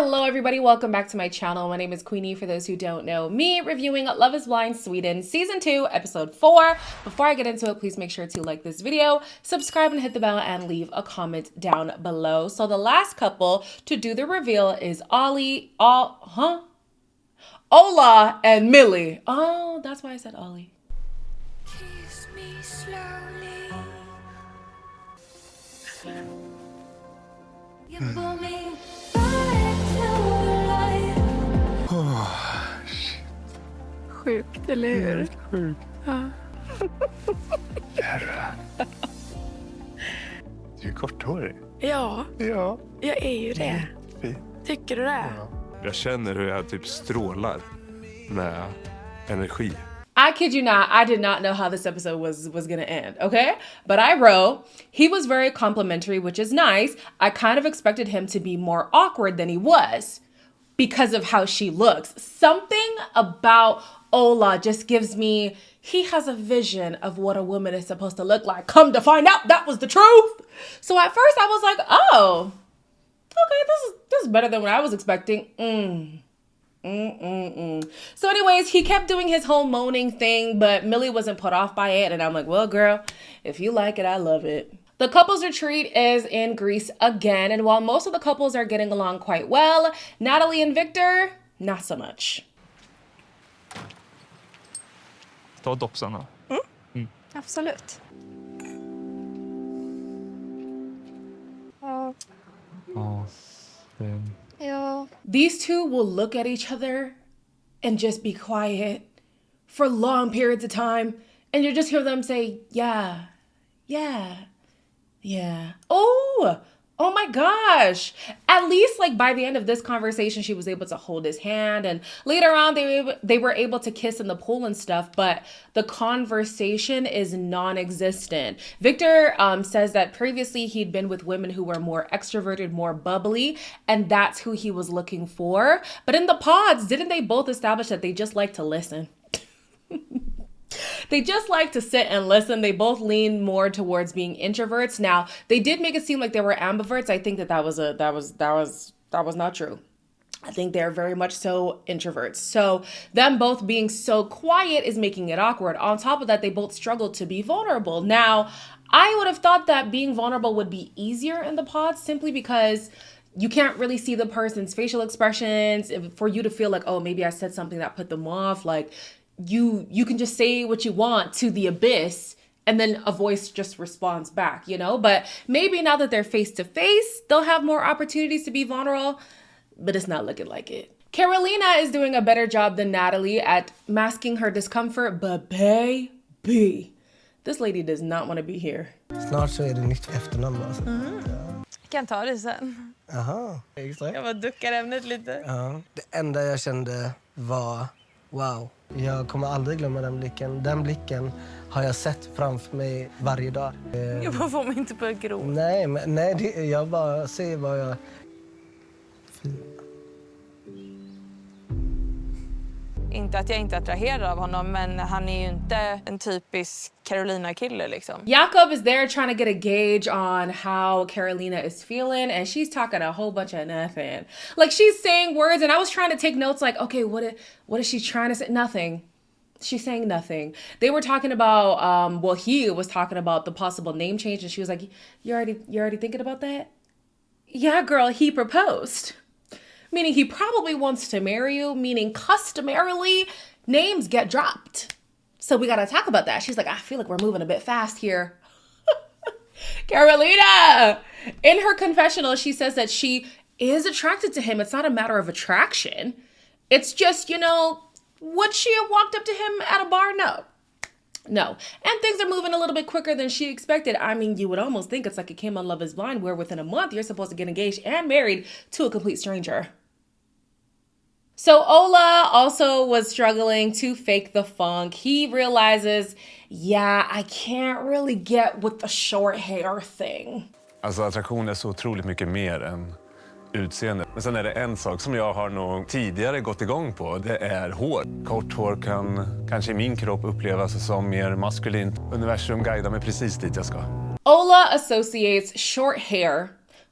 Hello everybody, welcome back to my channel. My name is Queenie, for those who don't know me, reviewing Love is Blind Sweden Season 2, Episode 4. Before I get into it, please make sure to like this video, subscribe and hit the bell and leave a comment down below. So the last couple to do the reveal is Ola and Millie. Oh, that's why I said Ollie. Kiss me slowly. You pull me back to life. Shit. Sjukt, eller hur? Sjukt. Ja. Jävlar. Du är korthårig. Ja, Ja. jag är ju det. Fint. Tycker du det? Ja. Jag känner hur jag typ strålar med energi. I kid you not, I did not know how this episode was gonna end, okay? But I wrote, he was very complimentary, which is nice. I kind of expected him to be more awkward than he was because of how she looks. Something about Ola just gives me, he has a vision of what a woman is supposed to look like. Come to find out, that was the truth. So at first I was like, oh, okay, this is better than what I was expecting. So anyways, he kept doing his whole moaning thing, but Millie wasn't put off by it. And I'm like, well, girl, if you like it, I love it. The couples retreat is in Greece again. And while most of the couples are getting along quite well, Natalie and Victor, not so much. Ta doppsarna. Absolut. Ja. Ja. Ja. These two will look at each other and just be quiet for long periods of time. And you just hear them say, yeah, yeah, yeah. Oh my gosh. At least like by the end of this conversation, she was able to hold his hand. And later on, they were able to kiss in the pool and stuff. But the conversation is non-existent. Victor says that previously he'd been with women who were more extroverted, more bubbly. And that's who he was looking for. But in the pods, didn't they both establish that they just like to listen? They just like to sit and listen. They both lean more towards being introverts. Now, they did make it seem like they were ambiverts. I think that was not true. I think they're very much so introverts. So them both being so quiet is making it awkward. On top of that, they both struggle to be vulnerable. Now, I would have thought that being vulnerable would be easier in the pods simply because you can't really see the person's facial expressions for you to feel like, oh, maybe I said something that put them off. Like, you can just say what you want to the abyss and then a voice just responds back, you know? But maybe now that they're face to face, they'll have more opportunities to be vulnerable, but it's not looking like it. Karolina is doing a better job than Natalie at masking her discomfort, but baby, this lady does not want to be here. Snart så är det nytt efternamn alltså. Jag kan ta det sen. Jaha, exakt. Jag bara duckar ämnet lite. Ja. Det enda jag kände var wow. Jag kommer aldrig glömma den blicken. Den blicken har jag sett framför mig varje dag. Jag bara får mig inte på grå. Nej, jag bara ser vad jag... Inte att jag inte är attraherad av honom, men han är ju inte en typisk Karolina-kille liksom. Jakob is there trying to get a gauge on how Karolina is feeling, and she's talking a whole bunch of nothing. Like, she's saying words, and I was trying to take notes like, okay, what is she trying to say? Nothing. She's saying nothing. They were talking about, he was talking about the possible name change, and she was like, you already thinking about that? Yeah, girl, he proposed. Meaning he probably wants to marry you, meaning customarily names get dropped. So we got to talk about that. She's like, I feel like we're moving a bit fast here. Karolina! In her confessional, she says that she is attracted to him. It's not a matter of attraction. It's just, you know, would she have walked up to him at a bar? No. And things are moving a little bit quicker than she expected. I mean, you would almost think it's like it came on Love is Blind, where within a month you're supposed to get engaged and married to a complete stranger. So Ola also was struggling to fake the funk. He realizes, yeah, I can't really get with the short hair thing. Alltså attraktion är så otroligt mycket mer än utseende. Men sen är det en sak som jag har nog tidigare gått igång på. Det är hår. Kort hår kan kanske i min kropp upplevas som mer maskulint. Universum guidar mig precis dit jag ska. Ola associates short hair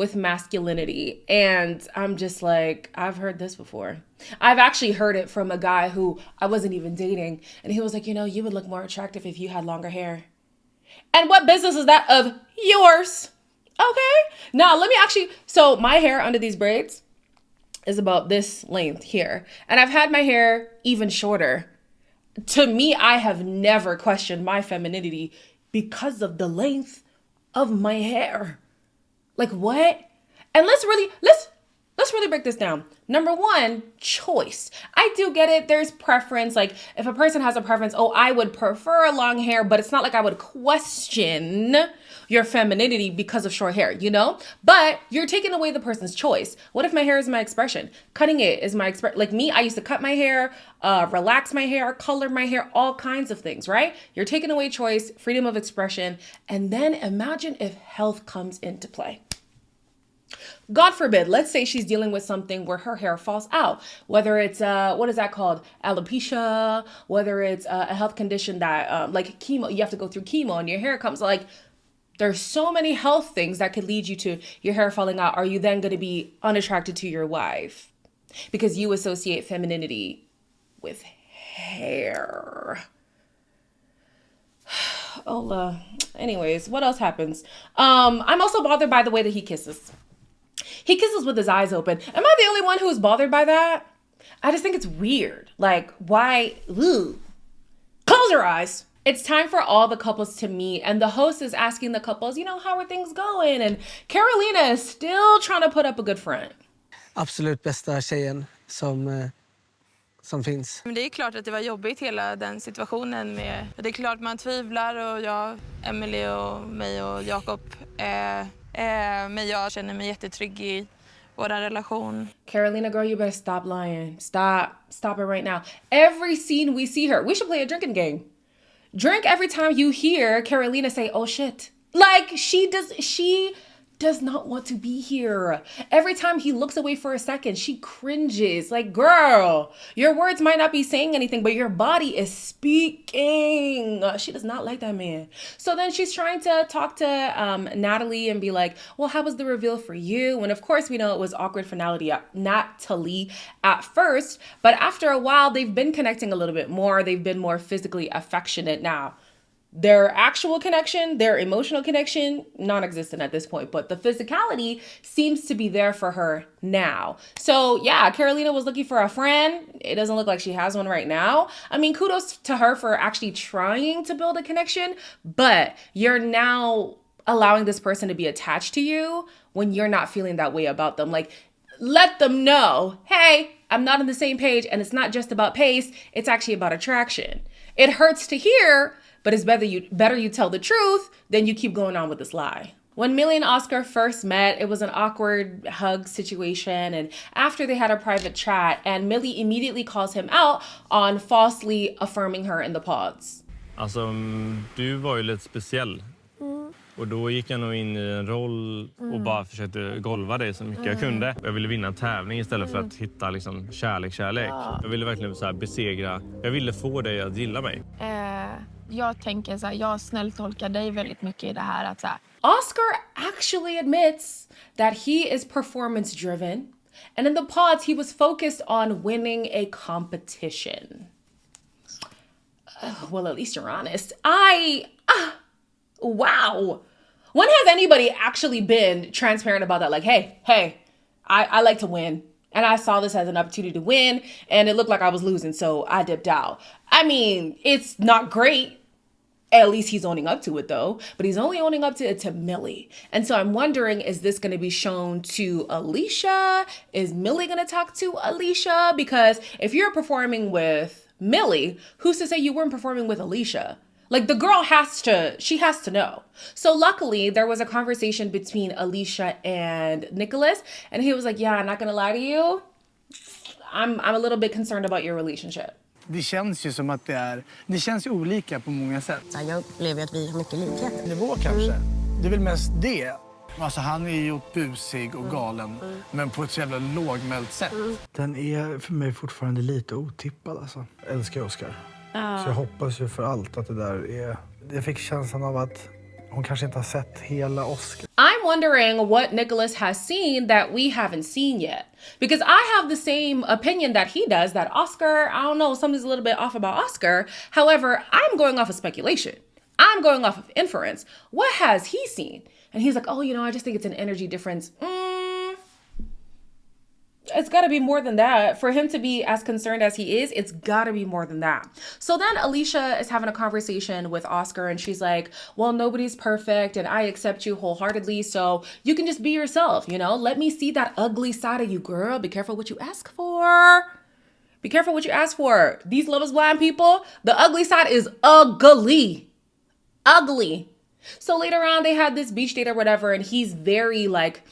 with masculinity. And I'm just like, I've heard this before. I've actually heard it from a guy who I wasn't even dating. And he was like, you would look more attractive if you had longer hair. And what business is that of yours? Okay. Now, let me so my hair under these braids is about this length here. And I've had my hair even shorter. To me, I have never questioned my femininity because of the length of my hair. Like, what? And let's really break this down. Number one, choice. I do get it. There's preference. Like, if a person has a preference, I would prefer long hair, but it's not like I would question your femininity because of short hair, But you're taking away the person's choice. What if my hair is my expression? Cutting it is my expression. Like me, I used to cut my hair, relax my hair, color my hair, all kinds of things, right? You're taking away choice, freedom of expression, and then imagine if health comes into play. God forbid, let's say she's dealing with something where her hair falls out, whether it's, what is that called? Alopecia, whether it's a health condition that, like chemo, you have to go through chemo and your hair comes like, there's so many health things that could lead you to your hair falling out. Are you then going to be unattracted to your wife? Because you associate femininity with hair. Ola. Anyways, what else happens? I'm also bothered by the way that he kisses. He kisses with his eyes open. Am I the only one who's bothered by that? I just think it's weird. Like, why? Ugh. Close your eyes. It's time for all the couples to meet. And the host is asking the couples, how are things going? And Karolina is still trying to put up a good front. Absolut bästa tjejen som finns. Men det är klart att det var jobbigt hela den situationen med. Det är klart man tvivlar och jag, Emily och mig och Jakob. Men jag känner mig jättetrygg i vår relation. Karolina, girl, you better stop lying. Stop it right now. Every scene we see her, we should play a drinking game. Drink every time you hear Karolina say, oh shit. Like she does not want to be here. Every time he looks away for a second, she cringes. Like, girl, your words might not be saying anything, but your body is speaking. She does not like that man. So then she's trying to talk to Natalie and be like, well, how was the reveal for you? And of course, we know it was awkward for Natalie at first, but after a while, they've been connecting a little bit more. They've been more physically affectionate now. Their actual connection, their emotional connection, non-existent at this point. But the physicality seems to be there for her now. So yeah, Karolina was looking for a friend. It doesn't look like she has one right now. I mean, kudos to her for actually trying to build a connection. But you're now allowing this person to be attached to you when you're not feeling that way about them. Like, let them know, hey, I'm not on the same page. And it's not just about pace. It's actually about attraction. It hurts to hear, but it's better you tell the truth than you keep going on with this lie. When Millie and Oscar first met, it was an awkward hug situation. And after they had a private chat, and Millie immediately calls him out on falsely affirming her in the pods. Alltså, du var ju lite speciell. Och då gick jag nog in i en roll och bara försökte golva dig så mycket jag kunde. Jag ville vinna en tävling istället för att hitta liksom kärlek. Jag ville verkligen så här besegra. Jag ville få dig att gilla mig. Jag tänker så här, jag snälltolkar dig väldigt mycket i det här att så här. Oscar actually admits that he is performance driven. And in the pods, he was focused on winning a competition. Well, at least you're honest. Wow. When has anybody actually been transparent about that? Like, hey, I like to win. And I saw this as an opportunity to win. And it looked like I was losing, so I dipped out. I mean, it's not great. At least he's owning up to it, though. But he's only owning up to it to Millie. And so I'm wondering, is this going to be shown to Alicia? Is Millie going to talk to Alicia? Because if you're performing with Millie, who's to say you weren't performing with Alicia? Like, the girl has to know. So luckily, there was a conversation between Alicia and Nicholas. And he was like, yeah, I'm not going to lie to you. I'm a little bit concerned about your relationship. Det känns ju som att det känns ju olika på många sätt. Jag upplever att vi har mycket likhet. Nivå kanske. Det är väl mest det. Alltså han är ju busig och galen, men på ett så jävla lågmält sätt. Den är för mig fortfarande lite otippad alltså. Jag älskar Oscar. Så jag hoppas ju för allt att det där är... Jag fick känslan av att hon kanske inte har sett hela Oscar. I'm I'm wondering what Nicholas has seen that we haven't seen yet. Because I have the same opinion that he does, that Oscar, I don't know, something's a little bit off about Oscar. However, I'm going off of speculation. I'm going off of inference. What has he seen? And he's like, oh, I just think it's an energy difference. It's got to be more than that. For him to be as concerned as he is, it's got to be more than that. So then Alicia is having a conversation with Oscar and she's like, well, nobody's perfect and I accept you wholeheartedly. So you can just be yourself, Let me see that ugly side of you, girl. Be careful what you ask for. Be careful what you ask for. These Love is Blind people, the ugly side is ugly. Ugly. So later on, they had this beach date or whatever, and he's very like,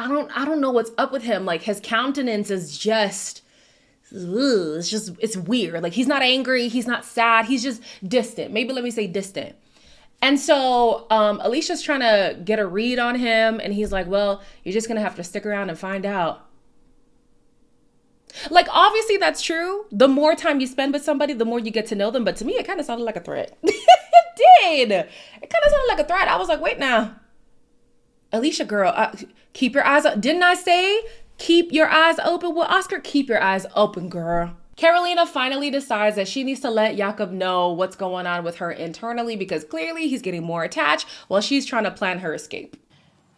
I don't know what's up with him. Like his countenance is just, it's weird. Like he's not angry, he's not sad, he's just distant. Maybe let me say distant. And so Alicia's trying to get a read on him, and he's like, well, you're just gonna have to stick around and find out. Like, obviously that's true. The more time you spend with somebody, the more you get to know them. But to me, it kind of sounded like a threat. It did. It kind of sounded like a threat. I was like, wait now. Alicia, girl, keep your eyes up. Didn't I say keep your eyes open? Well, Oscar, keep your eyes open, girl. Karolina finally decides that she needs to let Jakob know what's going on with her internally because clearly he's getting more attached while she's trying to plan her escape.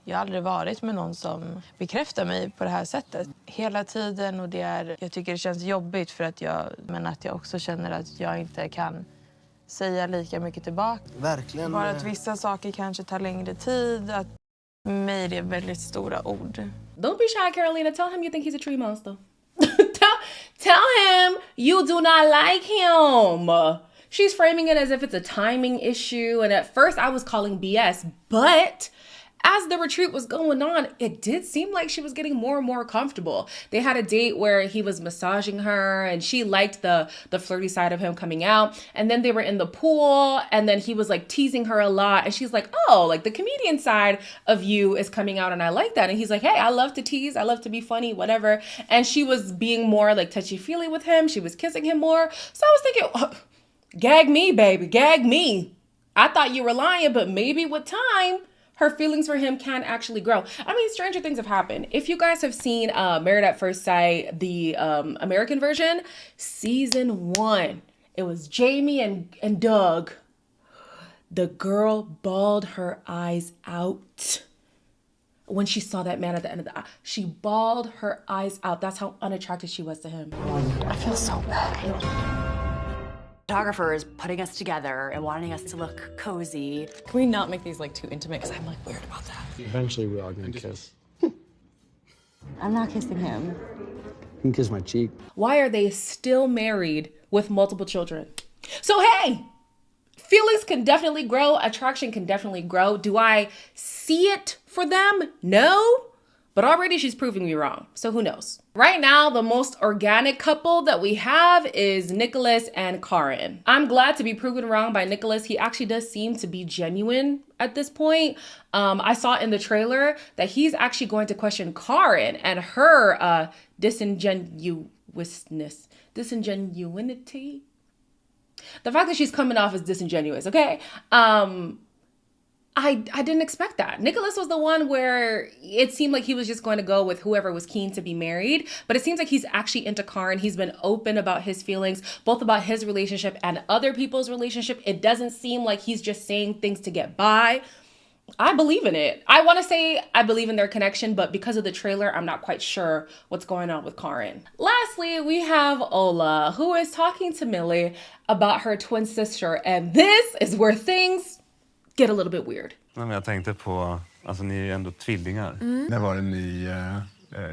Jag har aldrig varit med någon som bekräftar mig på det här sättet. Hela tiden, och jag tycker det känns jobbigt för att men att jag också känner att jag inte kan säga lika mycket tillbaka. Verkligen. Bara att vissa saker kanske tar längre tid. Att mig det är väldigt stora ord. Don't be shy, Karolina. Tell him you think he's a tree monster. tell him you do not like him. She's framing it as if it's a timing issue. And at first I was calling BS, but as the retreat was going on, it did seem like she was getting more and more comfortable. They had a date where he was massaging her and she liked the flirty side of him coming out. And then they were in the pool and then he was like teasing her a lot. And she's like, oh, like the comedian side of you is coming out and I like that. And he's like, hey, I love to tease. I love to be funny, whatever. And she was being more like touchy-feely with him. She was kissing him more. So I was thinking, oh, gag me, baby, gag me. I thought you were lying, but maybe with time, her feelings for him can actually grow. I mean, stranger things have happened. If you guys have seen Married at First Sight, the American version, season 1, it was Jamie and Doug. The girl bawled her eyes out when she saw that man at the end of the eye. She bawled her eyes out. That's how unattracted she was to him. I feel so bad. Photographer is putting us together and wanting us to look cozy. Can we not make these like too intimate? Because I'm like weird about that. Eventually we are gonna kiss. I'm not kissing him. You can kiss my cheek. Why are they still married with multiple children? So hey, feelings can definitely grow. Attraction can definitely grow. Do I see it for them? No. But already she's proving me wrong. So who knows? Right now, the most organic couple that we have is Nicholas and Karen. I'm glad to be proven wrong by Nicholas. He actually does seem to be genuine at this point. I saw in the trailer that he's actually going to question Karen and her disingenuity. The fact that she's coming off as disingenuous, okay? I didn't expect that. Nicholas was the one where it seemed like he was just going to go with whoever was keen to be married. But it seems like he's actually into Karen. He's been open about his feelings, both about his relationship and other people's relationship. It doesn't seem like he's just saying things to get by. I believe in it. I want to say I believe in their connection, but because of the trailer, I'm not quite sure what's going on with Karen. Lastly, we have Ola, who is talking to Millie about her twin sister. And this is where things get a little bit weird. Jag tänkte på, alltså ni är ju ändå tvillingar. När var det ni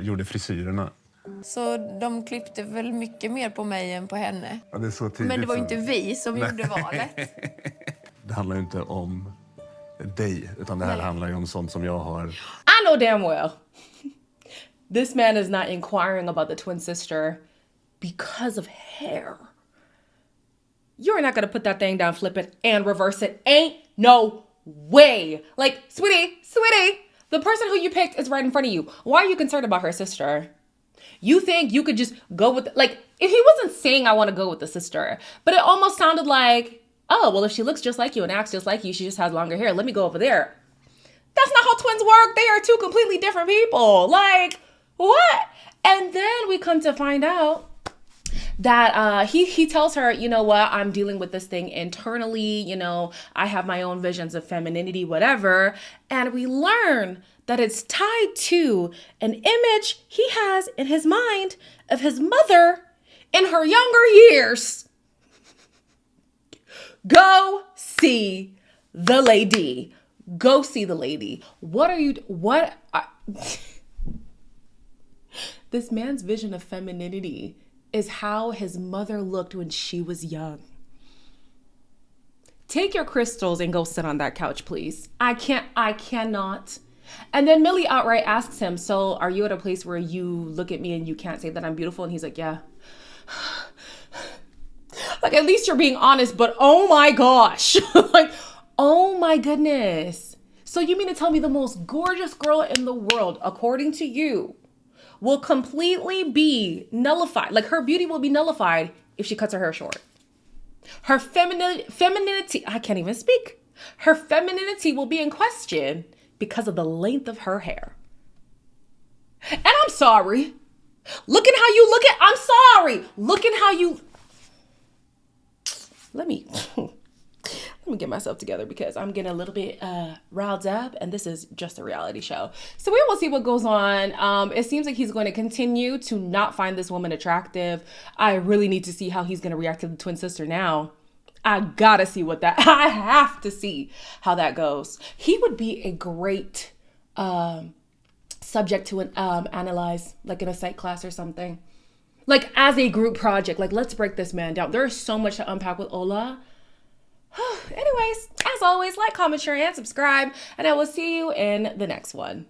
gjorde frisyrerna? Så de klippte väl mycket mer på mig än på henne. Ja, det är så tidigt. Men det var ju inte vi som gjorde valet. Det handlar ju inte om dig, utan det här handlar ju om sånt som jag har. I know damn well. This man is not inquiring about the twin sister because of hair. You're not gonna put that thing down, flip it, and reverse it. Ain't no way. Like, sweetie, the person who you picked is right in front of you. Why are you concerned about her sister? You think you could just go with, like, if he wasn't saying I want to go with the sister, but it almost sounded like, oh, well, if she looks just like you and acts just like you, she just has longer hair. Let me go over there. That's not how twins work. They are two completely different people. Like, what? And then we come to find out that he tells her, you know what, I'm dealing with this thing internally, you know, I have my own visions of femininity, whatever. And we learn that it's tied to an image he has in his mind of his mother in her younger years. Go see the lady. Go see the lady. This man's vision of femininity is how his mother looked when she was young. Take your crystals and go sit on that couch, please. I cannot. And then Millie outright asks him, so are you at a place where you look at me and you can't say that I'm beautiful? And he's like, yeah. Like, at least you're being honest, but oh my gosh. Like, oh my goodness. So you mean to tell me the most gorgeous girl in the world, according to you, will completely be nullified? Like, her beauty will be nullified if she cuts her hair short. Her femininity, I can't even speak. Her femininity will be in question because of the length of her hair. And I'm sorry. Looking how you look at, I'm sorry. Looking how you, let me get myself together because I'm getting a little bit riled up, and this is just a reality show. So we will see what goes on. It seems like he's going to continue to not find this woman attractive. I really need to see how he's going to react to the twin sister now. I have to see how that goes. He would be a great subject to analyze, like in a psych class or something. Like as a group project, like let's break this man down. There is so much to unpack with Ola. Anyways, as always, like, comment, share, and subscribe, and I will see you in the next one.